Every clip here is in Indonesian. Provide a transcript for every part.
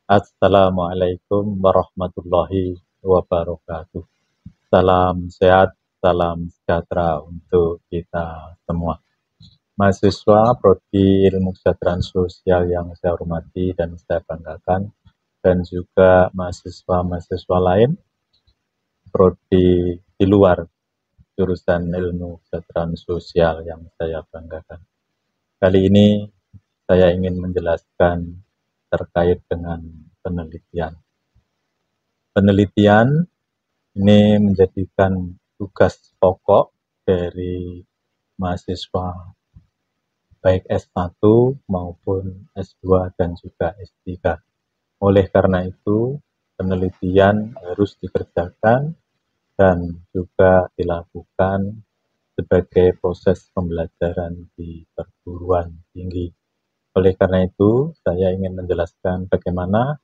Assalamualaikum warahmatullahi wabarakatuh. Salam sehat, salam sejahtera untuk kita semua. Mahasiswa Prodi Ilmu Kesejahteraan Sosial yang saya hormati dan saya banggakan, dan juga mahasiswa-mahasiswa lain Prodi di luar jurusan Ilmu Kesejahteraan Sosial yang saya banggakan. Kali ini saya ingin menjelaskan terkait dengan penelitian. Penelitian ini menjadikan tugas pokok dari mahasiswa baik S1 maupun S2 dan juga S3. Oleh karena itu, penelitian harus dikerjakan dan juga dilakukan sebagai proses pembelajaran di perguruan tinggi. Oleh karena itu, saya ingin menjelaskan bagaimana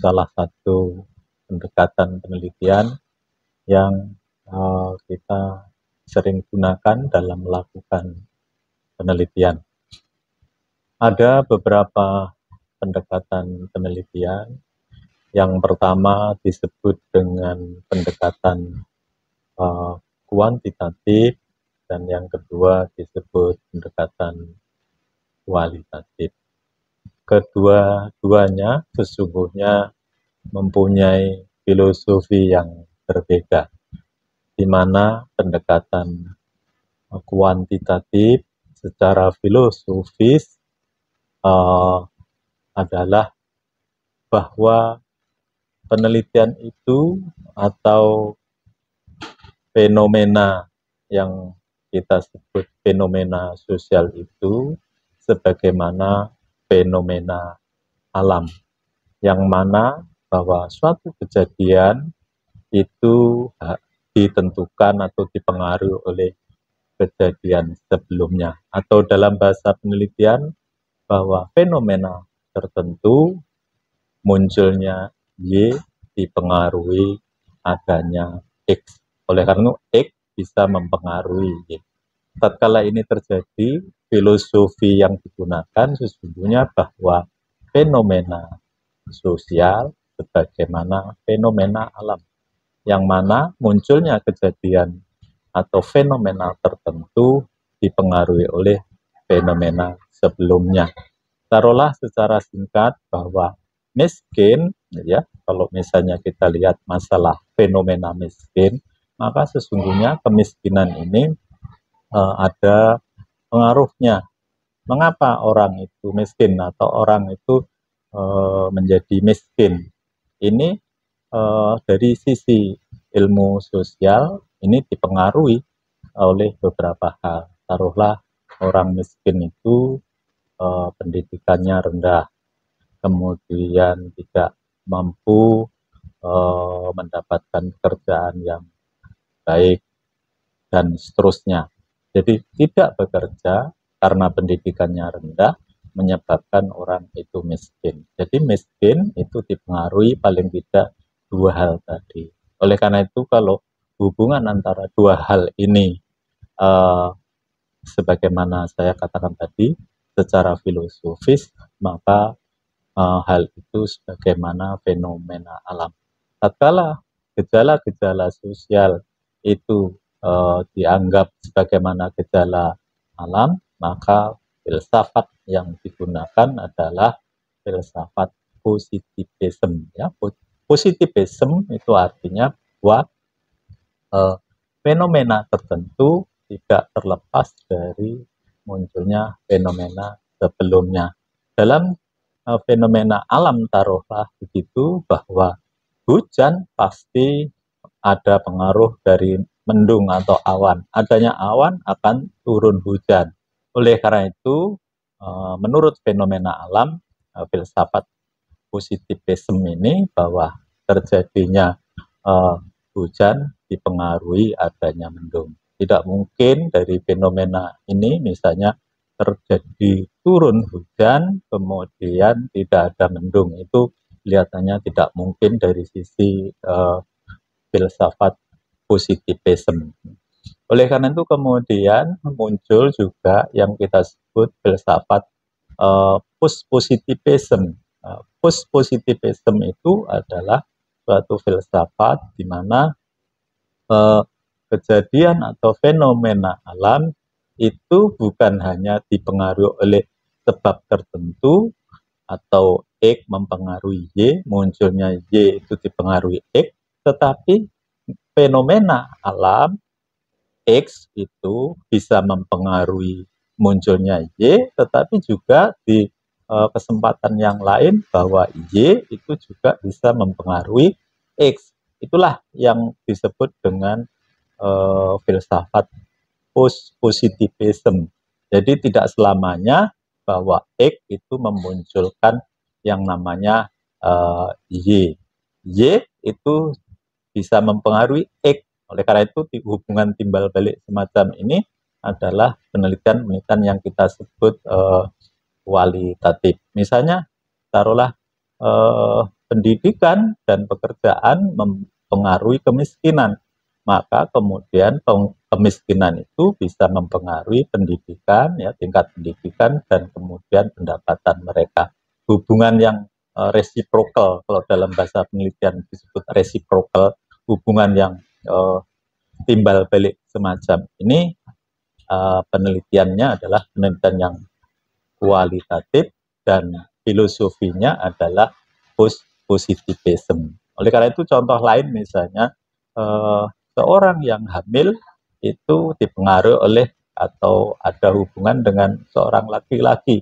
salah satu pendekatan penelitian yang kita sering gunakan dalam melakukan penelitian. Ada beberapa pendekatan penelitian. Yang pertama disebut dengan pendekatan kuantitatif, dan yang kedua disebut pendekatan kualitatif. Kedua-duanya sesungguhnya mempunyai filosofi yang berbeda, di mana pendekatan kuantitatif secara filosofis adalah bahwa penelitian itu atau fenomena yang kita sebut fenomena sosial itu sebagaimana fenomena alam, yang mana bahwa suatu kejadian itu ditentukan atau dipengaruhi oleh kejadian sebelumnya, atau dalam bahasa penelitian bahwa fenomena tertentu munculnya Y dipengaruhi adanya X. Oleh karena itu X bisa mempengaruhi Y. Tatkala ini terjadi, filosofi yang digunakan sesungguhnya bahwa fenomena sosial sebagaimana fenomena alam, yang mana munculnya kejadian atau fenomena tertentu dipengaruhi oleh fenomena sebelumnya. Taruhlah secara singkat bahwa miskin, ya, kalau misalnya kita lihat masalah fenomena miskin, maka sesungguhnya kemiskinan ini ada pengaruhnya. Mengapa orang itu miskin atau orang itu menjadi miskin? Ini dari sisi ilmu sosial ini dipengaruhi oleh beberapa hal. Taruhlah orang miskin itu pendidikannya rendah, kemudian tidak mampu mendapatkan pekerjaan yang baik, dan seterusnya. Jadi tidak bekerja karena pendidikannya rendah menyebabkan orang itu miskin. Jadi miskin itu dipengaruhi paling tidak dua hal tadi. Oleh karena itu kalau hubungan antara dua hal ini sebagaimana saya katakan tadi secara filosofis, maka hal itu sebagaimana fenomena alam. Tatkala gejala-gejala sosial itu dianggap sebagaimana gejala alam, maka filsafat yang digunakan adalah filsafat positivisme. Ya, positivisme itu artinya bahwa fenomena tertentu tidak terlepas dari munculnya fenomena sebelumnya. Dalam fenomena alam taruhlah begitu bahwa hujan pasti ada pengaruh dari mendung atau awan. Adanya awan akan turun hujan. Oleh karena itu, menurut fenomena alam, filsafat positivisme ini bahwa terjadinya hujan dipengaruhi adanya mendung. Tidak mungkin dari fenomena ini misalnya terjadi turun hujan kemudian tidak ada mendung. Itu kelihatannya tidak mungkin dari sisi filsafat positivisme. Oleh karena itu kemudian muncul juga yang kita sebut filsafat post-positivism. Post-positivism itu adalah suatu filsafat di mana kejadian atau fenomena alam itu bukan hanya dipengaruhi oleh sebab tertentu atau X mempengaruhi Y, munculnya Y itu dipengaruhi X, tetapi fenomena alam X itu bisa mempengaruhi munculnya Y, tetapi juga di kesempatan yang lain bahwa Y itu juga bisa mempengaruhi X. Itulah yang disebut dengan filsafat post-positivism. Jadi tidak selamanya bahwa X itu memunculkan yang namanya Y. Y itu bisa mempengaruhi X. Oleh karena itu hubungan timbal balik semacam ini adalah penelitian-penelitian yang kita sebut kualitatif. Misalnya taruhlah pendidikan dan pekerjaan mempengaruhi kemiskinan, maka kemudian kemiskinan itu bisa mempengaruhi pendidikan, ya, tingkat pendidikan dan kemudian pendapatan mereka. Hubungan yang reciprocal, kalau dalam bahasa penelitian disebut reciprocal, hubungan yang timbal balik semacam ini penelitiannya adalah penelitian yang kualitatif dan filosofinya adalah positivism. Oleh karena itu contoh lain misalnya seorang yang hamil itu dipengaruhi oleh atau ada hubungan dengan seorang laki-laki.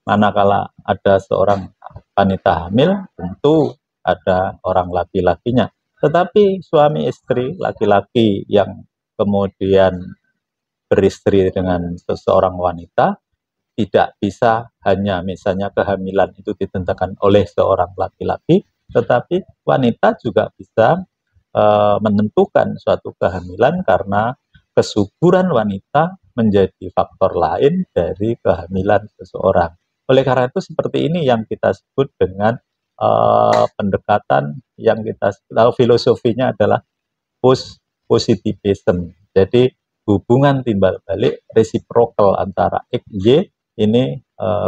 Manakala ada seorang wanita hamil, tentu ada orang laki-lakinya. Tetapi suami istri, laki-laki yang kemudian beristri dengan seseorang wanita, tidak bisa hanya misalnya kehamilan itu ditentukan oleh seorang laki-laki, tetapi wanita juga bisa menentukan suatu kehamilan karena kesuburan wanita menjadi faktor lain dari kehamilan seseorang. Oleh karena itu seperti ini yang kita sebut dengan pendekatan yang kita filosofinya adalah positivism. Jadi hubungan timbal balik reciprocal antara X, Y ini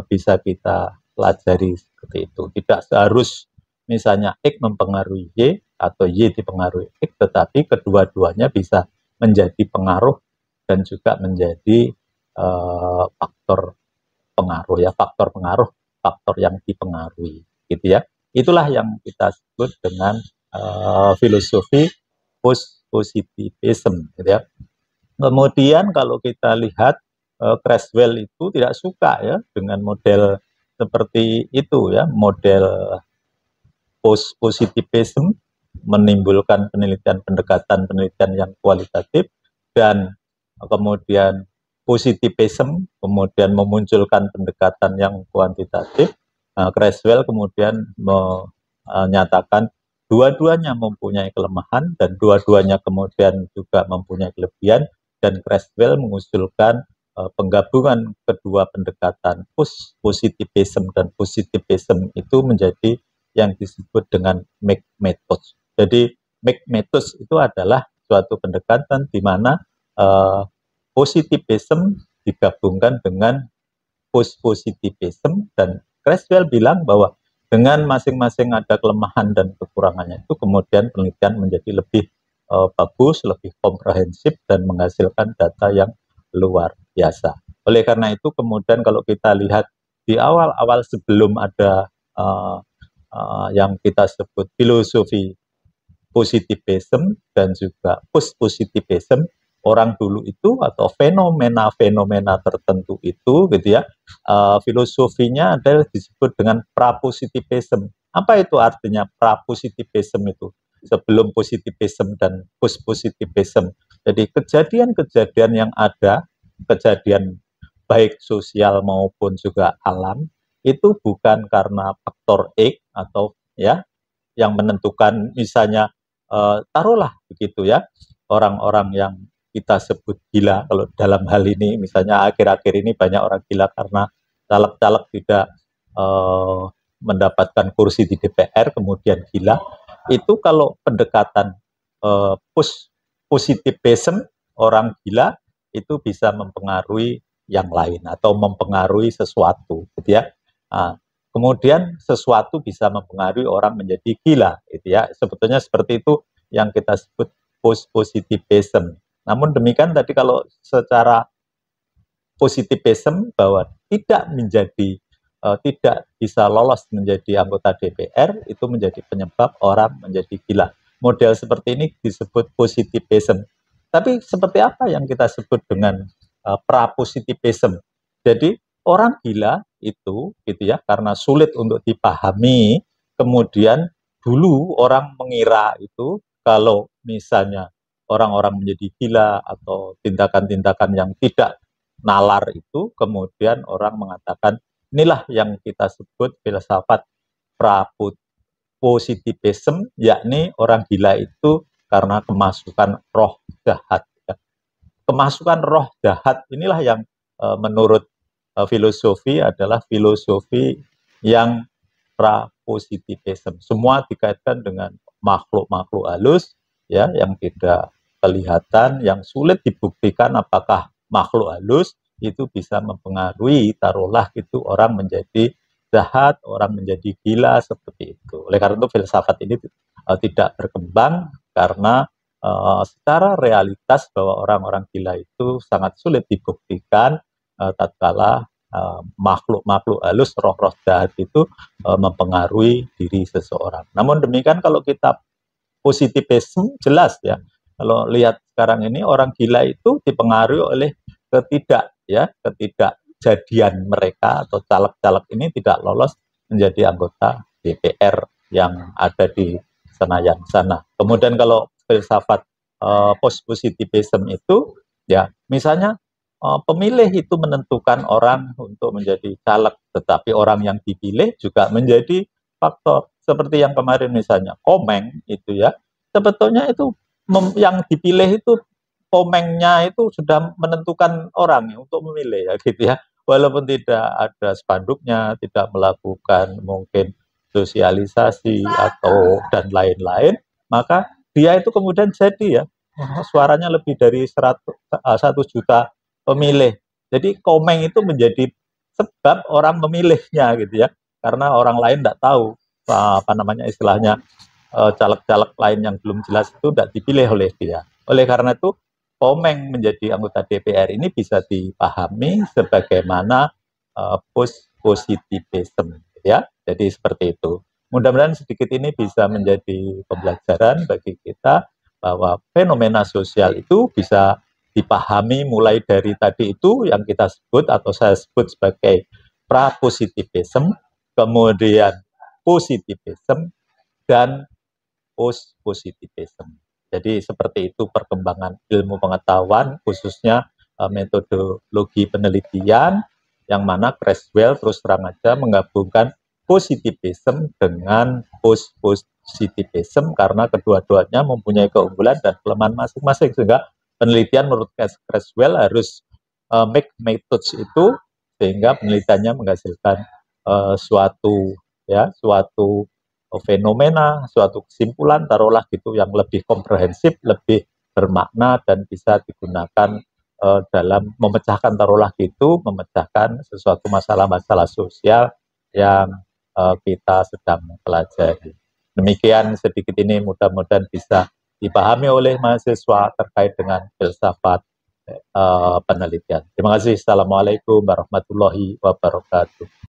bisa kita pelajari seperti itu. Tidak seharus misalnya X mempengaruhi Y atau Y dipengaruhi X, tetapi kedua-duanya bisa menjadi pengaruh dan juga menjadi faktor pengaruh, ya, faktor pengaruh, faktor yang dipengaruhi, gitu ya. Itulah yang kita sebut dengan filosofi positivism, gitu ya. Kemudian kalau kita lihat Creswell itu tidak suka ya dengan model seperti itu, ya, model positivism menimbulkan pendekatan-pendekatan yang kualitatif, dan kemudian positivism kemudian memunculkan pendekatan yang kuantitatif. Creswell kemudian menyatakan dua-duanya mempunyai kelemahan dan dua-duanya kemudian juga mempunyai kelebihan, dan Creswell mengusulkan penggabungan kedua pendekatan positivism dan positivism itu menjadi yang disebut dengan Mc Methods. Jadi Mc Methods itu adalah suatu pendekatan di mana positivism digabungkan dengan positivism, dan Creswell bilang bahwa dengan masing-masing ada kelemahan dan kekurangannya itu kemudian penelitian menjadi lebih bagus, lebih komprehensif dan menghasilkan data yang luar biasa. Oleh karena itu kemudian kalau kita lihat di awal-awal sebelum ada yang kita sebut filosofi positivism dan juga post-positivism, orang dulu itu atau fenomena-fenomena tertentu itu, gitu ya, filosofinya adalah disebut dengan prapositivism. Apa itu artinya prapositivism itu? Sebelum positivism dan post-positivism. Jadi kejadian-kejadian yang ada, kejadian baik sosial maupun juga alam, itu bukan karena faktor X atau, ya, yang menentukan misalnya taruhlah begitu ya, orang-orang yang kita sebut gila kalau dalam hal ini, misalnya akhir-akhir ini banyak orang gila karena caleg-caleg tidak mendapatkan kursi di DPR kemudian gila. Itu kalau pendekatan positivism, orang gila itu bisa mempengaruhi yang lain atau mempengaruhi sesuatu, gitu ya. Nah, kemudian sesuatu bisa mempengaruhi orang menjadi gila, gitu ya. Sebetulnya seperti itu yang kita sebut positivism. Namun demikian tadi kalau secara positivism bahwa tidak bisa lolos menjadi anggota DPR itu menjadi penyebab orang menjadi gila. Model seperti ini disebut positivism. Tapi seperti apa yang kita sebut dengan prapositivism? Jadi orang gila itu gitu ya karena sulit untuk dipahami, kemudian dulu orang mengira itu kalau misalnya orang-orang menjadi gila atau tindakan-tindakan yang tidak nalar itu, kemudian orang mengatakan inilah yang kita sebut filsafat prapositivism, yakni orang gila itu karena kemasukan roh jahat. Kemasukan roh jahat inilah yang menurut filosofi adalah filosofi yang prapositivism. Semua dikaitkan dengan makhluk-makhluk halus ya yang tidak kelihatan, yang sulit dibuktikan apakah makhluk halus itu bisa mempengaruhi, taruhlah itu orang menjadi jahat, orang menjadi gila seperti itu. Oleh karena itu filsafat ini tidak berkembang karena secara realitas bahwa orang-orang gila itu sangat sulit dibuktikan tatkala makhluk-makhluk halus, roh-roh jahat itu mempengaruhi diri seseorang. Namun demikian kalau kita positivism jelas ya. Kalau lihat sekarang ini orang gila itu dipengaruhi oleh ketidakjadian mereka atau caleg-caleg ini tidak lolos menjadi anggota DPR yang ada di Senayan sana. Kemudian kalau filsafat post-positivism itu ya misalnya pemilih itu menentukan orang untuk menjadi caleg, tetapi orang yang dipilih juga menjadi faktor. Seperti yang kemarin misalnya Komeng itu ya, sebetulnya itu yang dipilih itu Komengnya itu sudah menentukan orang ya, untuk memilih ya gitu ya. Walaupun tidak ada spanduknya, tidak melakukan mungkin sosialisasi atau dan lain-lain, maka dia itu kemudian jadi ya suaranya lebih dari 1 juta pemilih. Jadi Komeng itu menjadi sebab orang memilihnya gitu ya, karena orang lain tidak tahu apa namanya istilahnya caleg-caleg lain yang belum jelas itu tidak dipilih oleh dia. Oleh karena itu Komeng menjadi anggota DPR ini bisa dipahami sebagaimana positivism ya. Jadi seperti itu. Mudah-mudahan sedikit ini bisa menjadi pembelajaran bagi kita bahwa fenomena sosial itu bisa dipahami mulai dari tadi itu yang kita sebut atau saya sebut sebagai prapositivism, kemudian positivism, dan post-positivism. Jadi seperti itu perkembangan ilmu pengetahuan, khususnya metodologi penelitian, yang mana Creswell terus terang aja menggabungkan positivism dengan post-positivism karena kedua-duanya mempunyai keunggulan dan kelemahan masing-masing, sehingga penelitian menurut Creswell harus make methods itu sehingga penelitiannya menghasilkan suatu fenomena, suatu kesimpulan, taruhlah gitu yang lebih komprehensif, lebih bermakna dan bisa digunakan dalam memecahkan taruhlah gitu, memecahkan sesuatu masalah-masalah sosial yang kita sedang pelajari. Demikian sedikit ini mudah-mudahan bisa dipahami oleh mahasiswa terkait dengan filsafat penelitian. Terima kasih. Assalamualaikum warahmatullahi wabarakatuh.